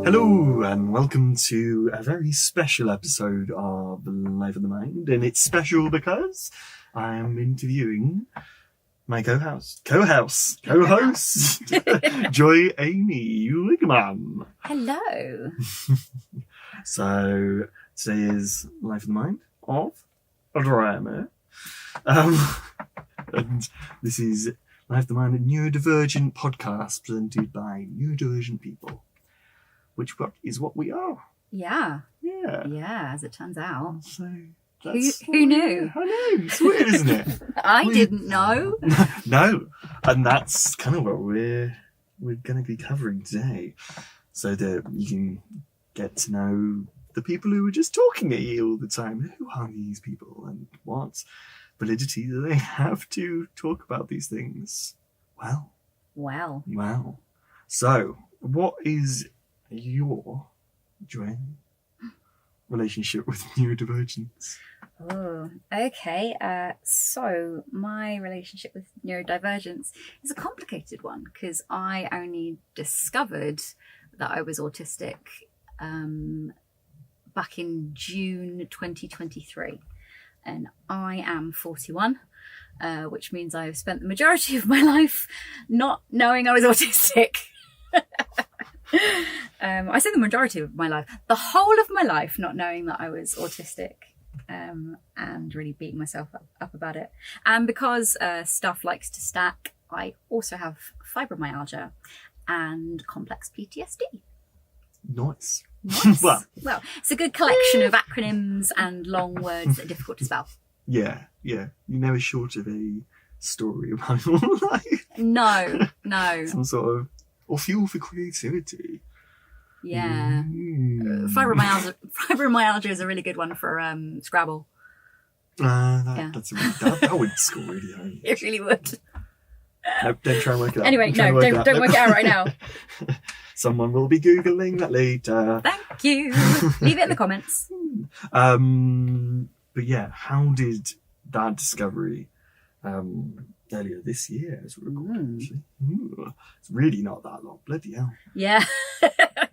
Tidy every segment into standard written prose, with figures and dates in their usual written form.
Hello and welcome to a very special episode of Life of the Mind, and it's special because I am interviewing my co-host, Joy Amy Wigman. Hello. So today is Life of the Mind of a drama, and this is Life of the Mind, a neurodivergent podcast presented by neurodivergent people. Which is what we are. Yeah. Yeah. As it turns out. So who knew? I know. It's weird, isn't it? I didn't know. No. And that's kind of what we're going to be covering today. So that you can get to know the people who are just talking at you all the time. Who are these people and what validity do they have to talk about these things? Well. So, what is your relationship with neurodivergence? Oh, okay. So my relationship with neurodivergence is a complicated one because I only discovered that I was autistic back in June 2023, and I am 41. Which means I've spent the majority of my life not knowing I was autistic. I say the majority of my life, the whole of my life, not knowing that I was autistic, and really beating myself up about it. And because stuff likes to stack, I also have fibromyalgia and complex PTSD. Nice. Well, it's a good collection of acronyms and long words that are difficult to spell. Yeah. You're never short of a story about your life. No. Some sort of, or fuel for creativity. Yeah. Fibromyalgia is a really good one for Scrabble. That's that would score really high. It really would. No, don't try and work it out. Anyway, don't work it out right now. Someone will be Googling that later. Thank you. Leave it in the comments. But yeah, how did that discovery earlier this year as we recorded, actually? It's really not that long. Bloody hell. Yeah.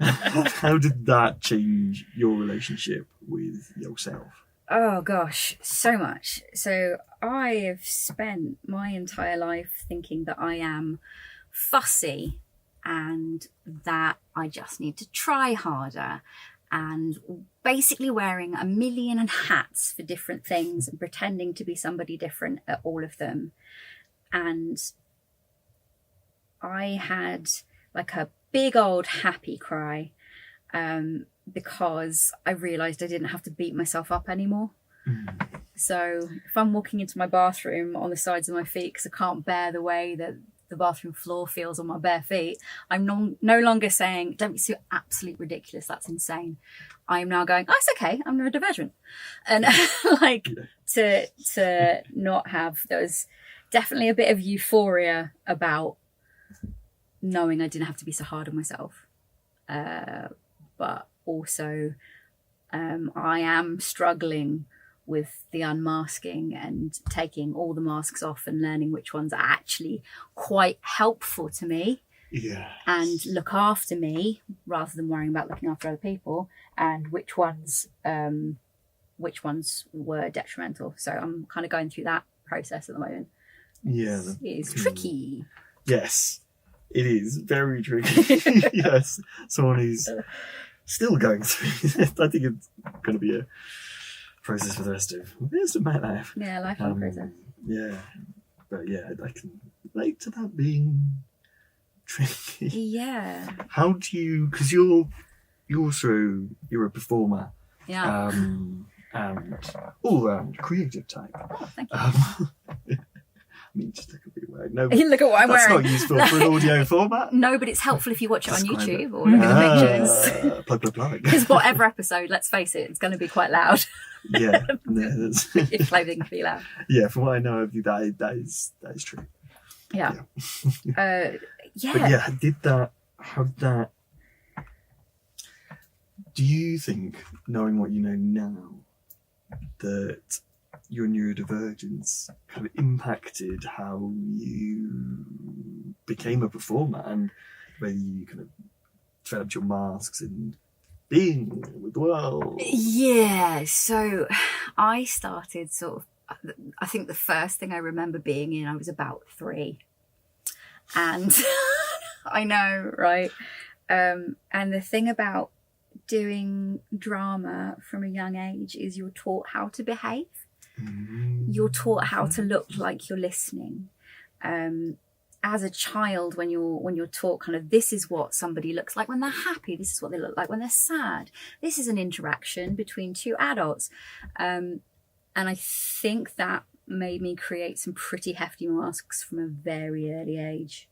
How did that change your relationship with yourself? Oh gosh, so much. So I have spent my entire life thinking that I am fussy and that I just need to try harder, and basically wearing a million hats for different things and pretending to be somebody different at all of them. And I had like a big old happy cry because I realised I didn't have to beat myself up anymore. So if I'm walking into my bathroom on the sides of my feet because I can't bear the way that the bathroom floor feels on my bare feet, I'm no longer saying, don't be so absolutely ridiculous, that's insane. I'm now going, oh, it's okay, I'm neurodivergent. And to not have, there was definitely a bit of euphoria about knowing I didn't have to be so hard on myself. But also I am struggling with the unmasking and taking all the masks off and learning which ones are actually quite helpful to me and look after me rather than worrying about looking after other people, and which ones were detrimental. So I'm kind of going through that process at the moment. Yeah. It's tricky. Yes, it is very tricky. Yes, someone who's still going through it. I think it's going to be a process for the rest of my life. Yeah, lifelong process. Yeah, but yeah, I can relate to that being tricky. Yeah. How do you? Because you're a performer. Yeah. And all round creative type. Oh, thank you. I mean, just look at me wearing. No, look at what I'm wearing. That's not useful for an audio format. No, but it's helpful if you watch it on YouTube or look at the pictures. Plug. Because whatever episode, let's face it, it's going to be quite loud. Yeah, that's if clothing can be loud. Yeah, from what I know of you, that is true. Yeah. But yeah, how did that? Do you think, knowing what you know now, that your neurodivergence kind of impacted how you became a performer and whether you kind of developed your masks and being with the world? Yeah, so I started sort of, I think the first thing I remember being in, I was about 3. And I know, right? And the thing about doing drama from a young age is you're taught how to behave. You're taught how to look like you're listening. As a child, when you're taught kind of, this is what somebody looks like when they're happy, this is what they look like when they're sad, this is an interaction between 2 adults, and I think that made me create some pretty hefty masks from a very early age.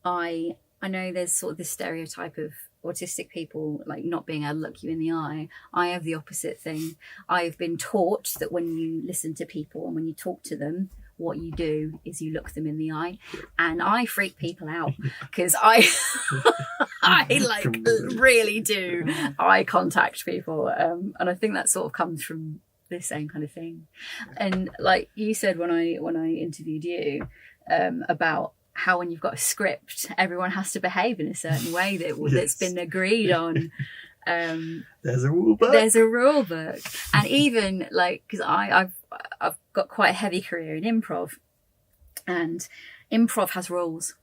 I know there's sort of this stereotype of autistic people like not being able to look you in the eye. I have the opposite thing. I've been taught that when you listen to people and when you talk to them, what you do is you look them in the eye, and I freak people out because I like really do eye contact people, and I think that sort of comes from this same kind of thing. And like you said when I interviewed you about how when you've got a script, everyone has to behave in a certain way that's been agreed on. There's a rule book. There's a rule book, and even like because I've got quite a heavy career in improv, and improv has rules.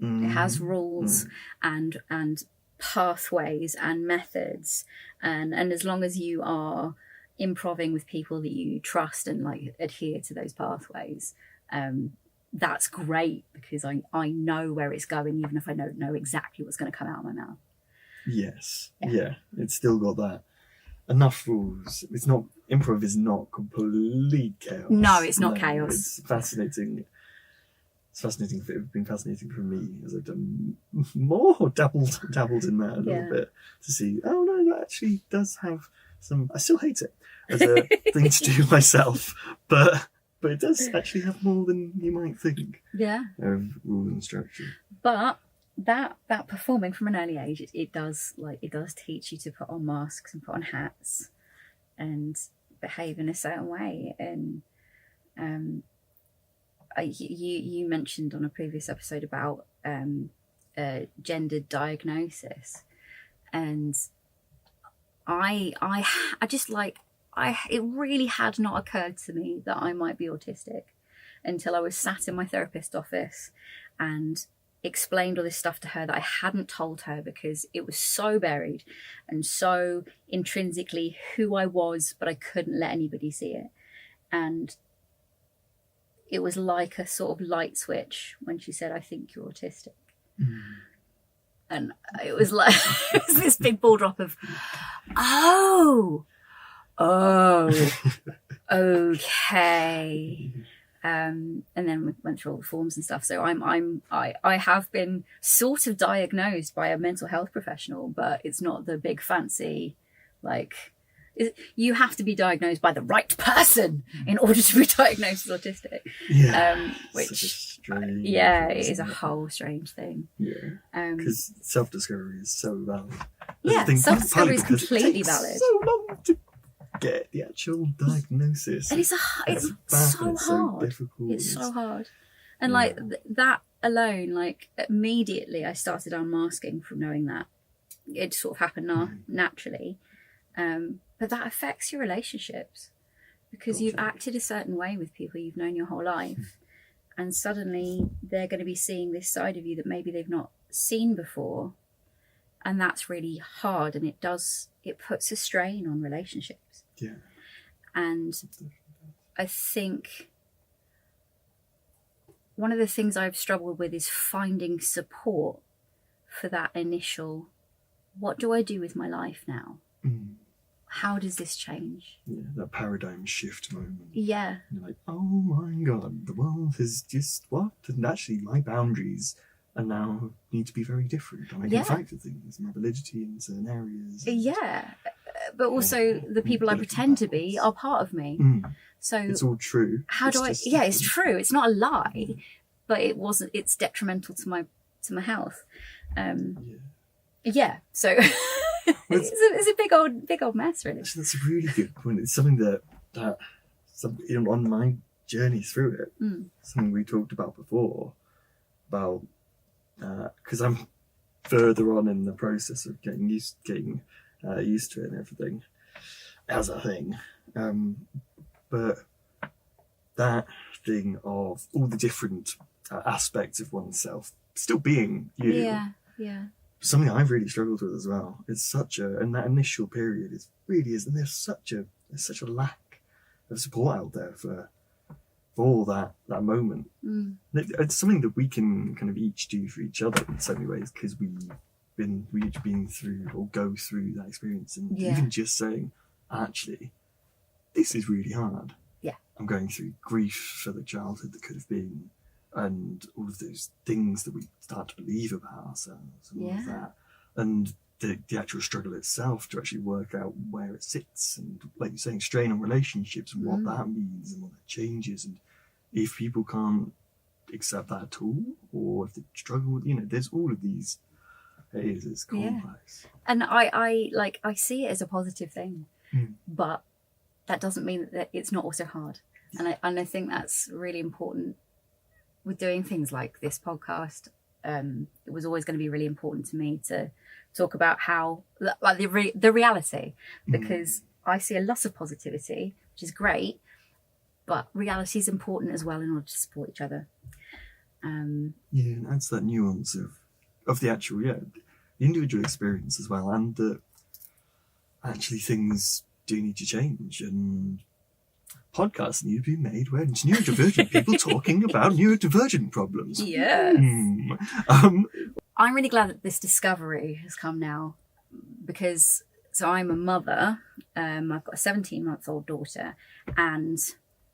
It has rules and pathways and methods, and as long as you are improving with people that you trust and like adhere to those pathways, that's great because I know where it's going, even if I don't know exactly what's going to come out of my mouth. Yes. Yeah. It's still got that. Enough rules. It's not, improv is not complete chaos. No, it's not chaos. It's fascinating. It's fascinating. It's been fascinating for me as I've done more, dabbled in that a little bit to see, oh no, that actually does have some, I still hate it as a thing to do myself, but it does actually have more than you might think. Yeah. Of rules and structure. But that performing from an early age, it does teach you to put on masks and put on hats and behave in a certain way. And you mentioned on a previous episode about gendered diagnosis, and I just like it really had not occurred to me that I might be autistic until I was sat in my therapist's office and explained all this stuff to her that I hadn't told her because it was so buried and so intrinsically who I was, but I couldn't let anybody see it. And it was like a sort of light switch when she said, I think you're autistic. And it was like it was this big ball drop of okay. And then we went through all the forms and stuff. So I have been sort of diagnosed by a mental health professional, but it's not the big fancy, like, you have to be diagnosed by the right person in order to be diagnosed as autistic. Yeah. Which, it is a whole strange thing. Yeah. Because self-discovery is so valid. Yeah, self-discovery is completely valid. So long to get the actual diagnosis, and it's so hard. Difficult. It's so hard, and like that alone, like immediately I started unmasking from knowing that it sort of happened naturally, but that affects your relationships because you've acted a certain way with people you've known your whole life, and suddenly they're going to be seeing this side of you that maybe they've not seen before, and that's really hard, and it puts a strain on relationships. Yeah. And I think one of the things I've struggled with is finding support for that initial, what do I do with my life now? How does this change? Yeah, that paradigm shift moment. Yeah. And you're like, oh my God, the world is just what? And actually my boundaries are now need to be very different. And I can fight for things, my validity in certain areas. Yeah. But also the people I pretend to be are part of me. So it's all true. How do I? Yeah, it's true. It's not a lie, but it's detrimental to my health. Yeah. So it's a big old mess, really. Actually, that's a really good point. It's something that on my journey through it, something we talked about before, about because I'm further on in the process of getting used to it and everything as a thing. But that thing of all the different aspects of oneself still being you. Yeah. Something I've really struggled with as well. It's and that initial period really is, and there's such a lack of support out there for that moment. It's something that we can kind of each do for each other in so many ways, because we each been through or go through that experience, and even just saying, actually, this is really hard. Yeah, I'm going through grief for the childhood that could have been, and all of those things that we start to believe about ourselves, and all of that, and the actual struggle itself to actually work out where it sits, and like you're saying, strain on relationships and what that means and what that changes, and if people can't accept that at all, or if they struggle with, there's all of these. It's complex. And I see it as a positive thing, but that doesn't mean that it's not also hard. And I think that's really important with doing things like this podcast. It was always going to be really important to me to talk about how, like, the reality, because I see a lot of positivity, which is great, but reality is important as well in order to support each other. And adds that nuance of the actual, the individual experience as well, and that actually things do need to change, and podcasts need to be made where it's neurodivergent people talking about neurodivergent problems. Yes. I'm really glad that this discovery has come now, because I'm a mother. I've got a 17-month-old daughter, and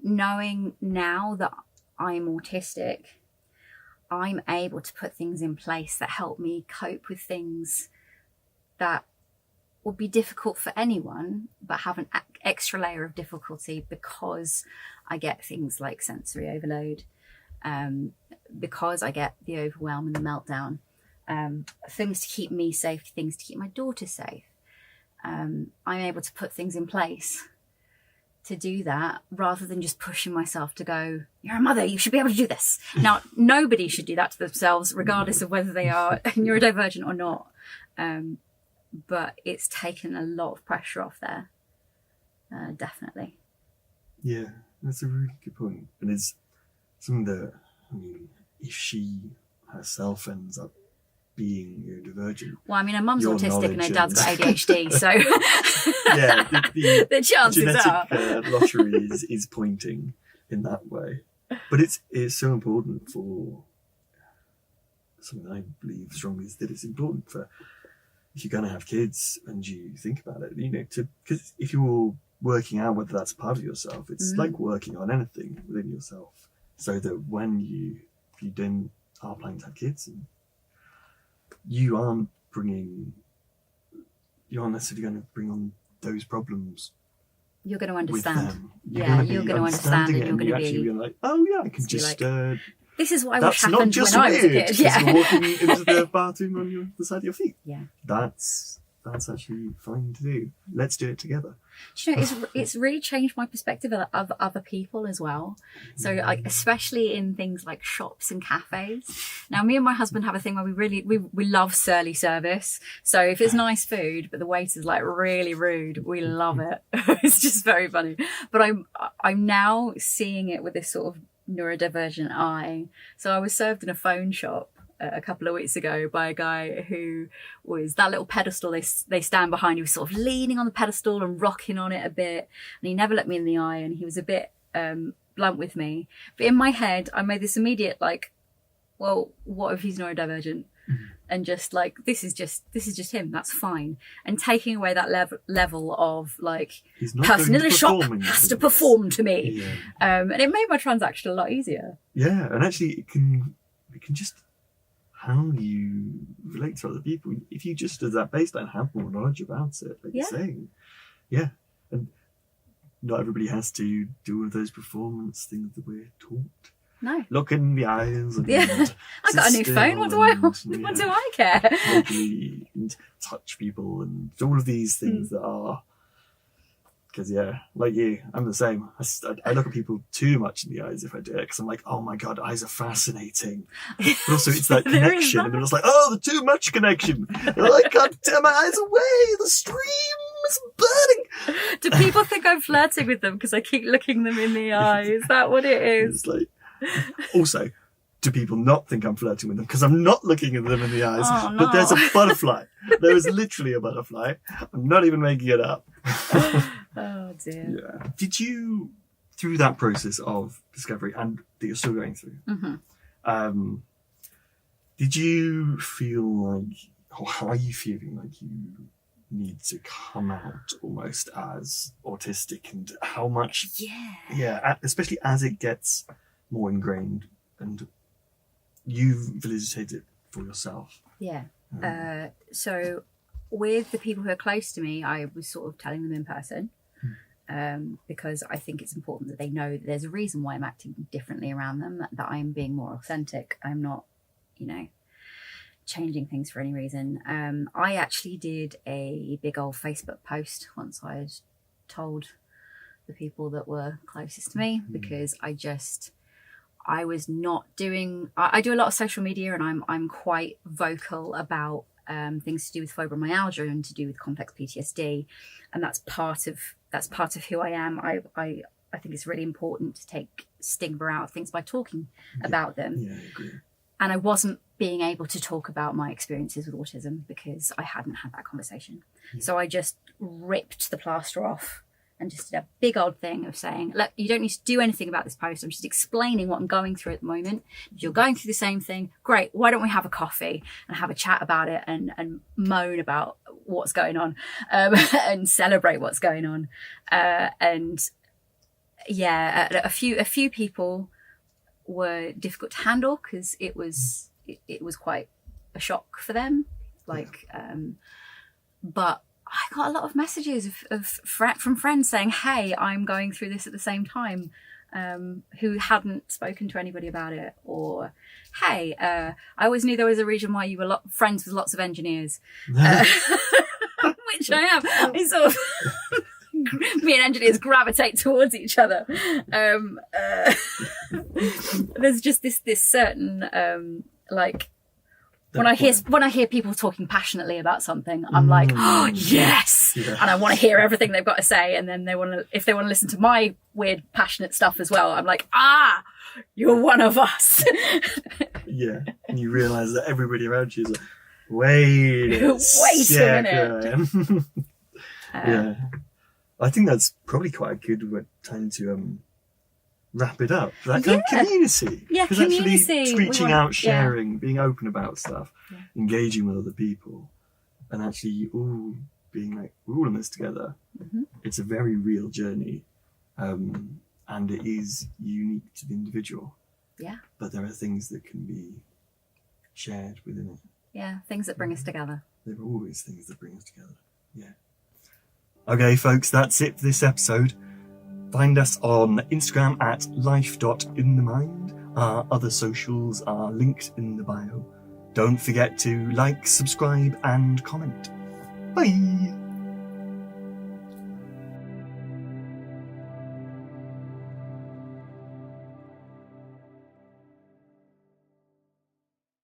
knowing now that I'm autistic, I'm able to put things in place that help me cope with things that would be difficult for anyone, but have an extra layer of difficulty because I get things like sensory overload, because I get the overwhelm and the meltdown, things to keep me safe, things to keep my daughter safe. I'm able to put things in place to do that, rather than just pushing myself to go, you're a mother, you should be able to do this. Now, nobody should do that to themselves, regardless of whether they are neurodivergent or not. But it's taken a lot of pressure off there, definitely. Yeah, that's a really good point. And it's something that, if she herself ends up being neurodivergent. Well, her mum's autistic and her dad's got ADHD, so the chances are. Genetic lottery is pointing in that way. But it's so important for something I believe strongly is that it's important for, if you're going to have kids and you think about it, because if you're working out whether that's part of yourself, it's like working on anything within yourself, so that when you then are planning to have kids, and you aren't necessarily going to bring on those problems. You're going to understand. You're going to understand, and you're going to be like, oh yeah, I can just. Like, this is what I wish happened when I was a kid. Yeah, you're walking into the bathroom on the side of your feet. Yeah, that's actually fine to do. Let's do it together. Do you know, it's really changed my perspective of other people as well. So, like, especially in things like shops and cafes. Now, me and my husband have a thing where we love surly service. So if it's nice food, but the waiter's like really rude, we love it. It's just very funny. But I'm now seeing it with this sort of neurodivergent eye. So I was served in a phone shop a couple of weeks ago by a guy who was that little pedestal they stand behind. He was sort of leaning on the pedestal and rocking on it a bit, and he never looked me in the eye, and he was a bit blunt with me. But in my head, I made this immediate like, well, what if he's neurodivergent? And just like, this is just him, that's fine. And taking away that level of like, person in a shop has to perform to me. And it made my transaction a lot easier. Yeah, and actually it can just, how you relate to other people, if you just as that baseline have more knowledge about it, like you're saying. Yeah. And not everybody has to do all of those performance things that we're taught. No. Look in the eyes. And I got a new phone. What do I care? And touch people and all of these things that are Because, yeah, like you, I'm the same. I look at people too much in the eyes if I do it, because I'm like, oh my God, eyes are fascinating. But also, it's that There is connection. that. And then it's like, oh, the too much connection. I can't tear my eyes away. The stream is burning. Do people think I'm flirting with them because I keep looking them in the eye? Is that what it is? It's like, also, do people not think I'm flirting with them? Because I'm not looking at them in the eyes. Oh, But there's a no. butterfly. There is literally a butterfly. I'm not even making it up. Oh dear. Yeah. Did you, through that process of discovery and that you're still going through, did you feel like, or are you feeling like you need to come out almost as autistic, and how much, especially as it gets more ingrained and you've validated it for yourself? Yeah. So with the people who are close to me, I was sort of telling them in person, because I think it's important that they know that there's a reason why I'm acting differently around them, that I'm being more authentic. I'm not, changing things for any reason. I actually did a big old Facebook post once I'd told the people that were closest to me, because I was not doing, I do a lot of social media, and I'm quite vocal about things to do with fibromyalgia and to do with complex PTSD, and that's part of who I am. I think it's really important to take stigma out of things by talking about them. Yeah, I agree. And I wasn't being able to talk about my experiences with autism because I hadn't had that conversation. Yeah. So I just ripped the plaster off and just did a big old thing of saying, look, you don't need to do anything about this post. I'm just explaining what I'm going through at the moment. If you're going through the same thing, great. Why don't we have a coffee and have a chat about it and moan about what's going on, and celebrate what's going on. A few people were difficult to handle because it was quite a shock for them. But I got a lot of messages from friends saying, hey, I'm going through this at the same time, who hadn't spoken to anybody about it. Or, hey, I always knew there was a reason why you were friends with lots of engineers, which I am. I sort of me and engineers gravitate towards each other. There's just this certain when I hear people talking passionately about something, I'm like, oh yes, and I want to hear everything they've got to say. And then if they want to listen to my weird passionate stuff as well, I'm like, you're one of us. Yeah, and you realise that everybody around you is like, wait a minute. Yeah, I think that's probably quite a good time to wrap it up. That kind of community. Yeah, community. Actually reaching out, sharing, being open about stuff, engaging with other people, and actually all being like, we're all in this together. Mm-hmm. It's a very real journey, and it is unique to the individual. Yeah. But there are things that can be shared within it. Yeah, things that bring us together. There are always things that bring us together. Yeah. Okay, folks, that's it for this episode. Find us on Instagram at life.inthemind. Our other socials are linked in the bio. Don't forget to like, subscribe, and comment. Bye!